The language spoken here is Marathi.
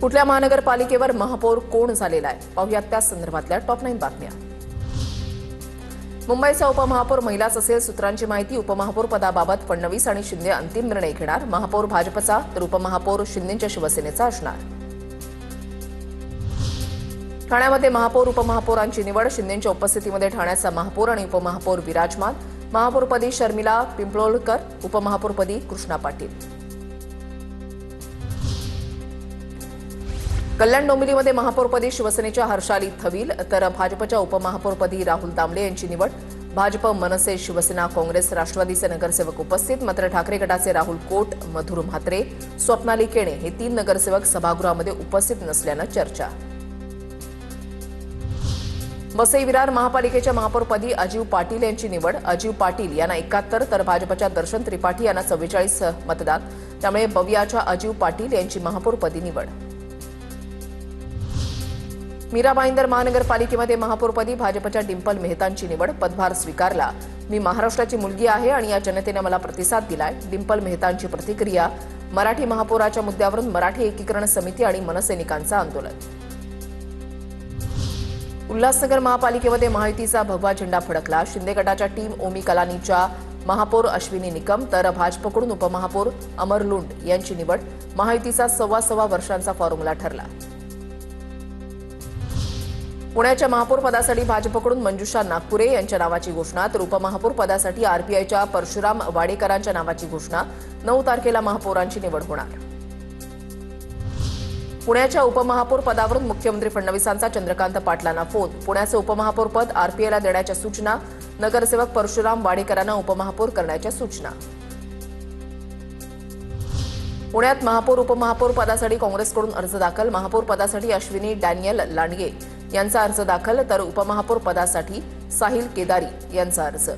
कुठल्या महानगरपालिकेवर महापौर कोण झालेला आहे पाहूयात त्या संदर्भातल्या टॉप 9 बातम्या। मुंबईचा उपमहापौर महिलाच असेल सूत्रांची माहिती। उपमहापौर पदाबाबत फडणवीस आणि शिंदे अंतिम निर्णय घेणार। महापौर भाजपचा तर उपमहापौर शिंदेच्या शिवसेनेचा असणार। ठाण्यामध्ये महापौर उपमहापौरांची निवड। शिंदेच्या उपस्थितीमध्ये ठाण्याचा महापौर आणि उपमहापौर विराजमान। महापौरपदी शर्मिला पिंपळोळकर, उपमहापौरपदी कृष्णा पाटील। कल्याण डोंबिवलीमध्ये महापौरपदी शिवसेनेच्या हर्षाली थविल तर भाजपच्या उपमहापौरपदी राहुल दामले यांची निवड। भाजप, मनसे, शिवसेना, काँग्रेस, राष्ट्रवादीचे नगरसेवक उपस्थित। मात्र ठाकरे गटाचे राहुल कोट, मधुर म्हात्रे, स्वप्नाली केणे हे 3 नगरसेवक सभागृहामध्ये उपस्थित नसल्यानं चर्चा। वसई विरार महापालिकेच्या महापौरपदी अजीव पाटील यांची निवड। अजीव पाटील यांना 71 तर भाजपच्या दर्शन त्रिपाठी यांना 44 मतदान, त्यामुळे बवियाच्या अजीव पाटील यांची महापौरपदी निवड। मीरा भाईंदर महानगरपालिकेमध्ये महापौरपदी भाजपच्या डिंपल मेहतांची निवड। पदभार स्वीकारला। मी महाराष्ट्राची मुलगी आहे आणि या जनतेने मला प्रतिसाद दिलाय। डिंपल मेहतांची प्रतिक्रिया। मराठी महापौराच्या मुद्द्यावरून मराठी एकीकरण समिती आणि मनसैनिकांचं आंदोलन। उल्हासनगर महापालिकेमध्ये महायुतीचा भगवा झेंडा फडकला। शिंदे गटाच्या टीम ओमी कलानीच्या महापौर अश्विनी निकम तर भाजपकडून उपमहापौर अमर लुंड यांची निवड। महायुतीचा 1.25 वर्षांचा फॉर्म्युला ठरला। पुण्याच्या महापौर पदासाठी भाजपकडून मंजुषा नागपुरे यांच्या नावाची घोषणा तर उपमहापौर पदासाठी आरपीआयच्या परशुराम वाडेकरांच्या नावाची घोषणा। 9 तारखेला महापौरांची निवड होणार। पुण्याच्या उपमहापौर पदावरून मुख्यमंत्री फडणवीसांचा चंद्रकांत पाटलांना फोन। पुण्याचे उपमहापौर पद आरपीआयला देण्याच्या सूचना। नगरसेवक परशुराम वाडेकरांना उपमहापौर करण्याच्या सूचना। पुण्यात महापौर उपमहापौर पदासाठी काँग्रेसकडून अर्ज दाखल। महापौर पदासाठी अश्विनी डॅनियल लांडगे यांचा अर्ज दाखल तर उपमहापौर पदासाठी साहिल केदारी यांचा अर्ज।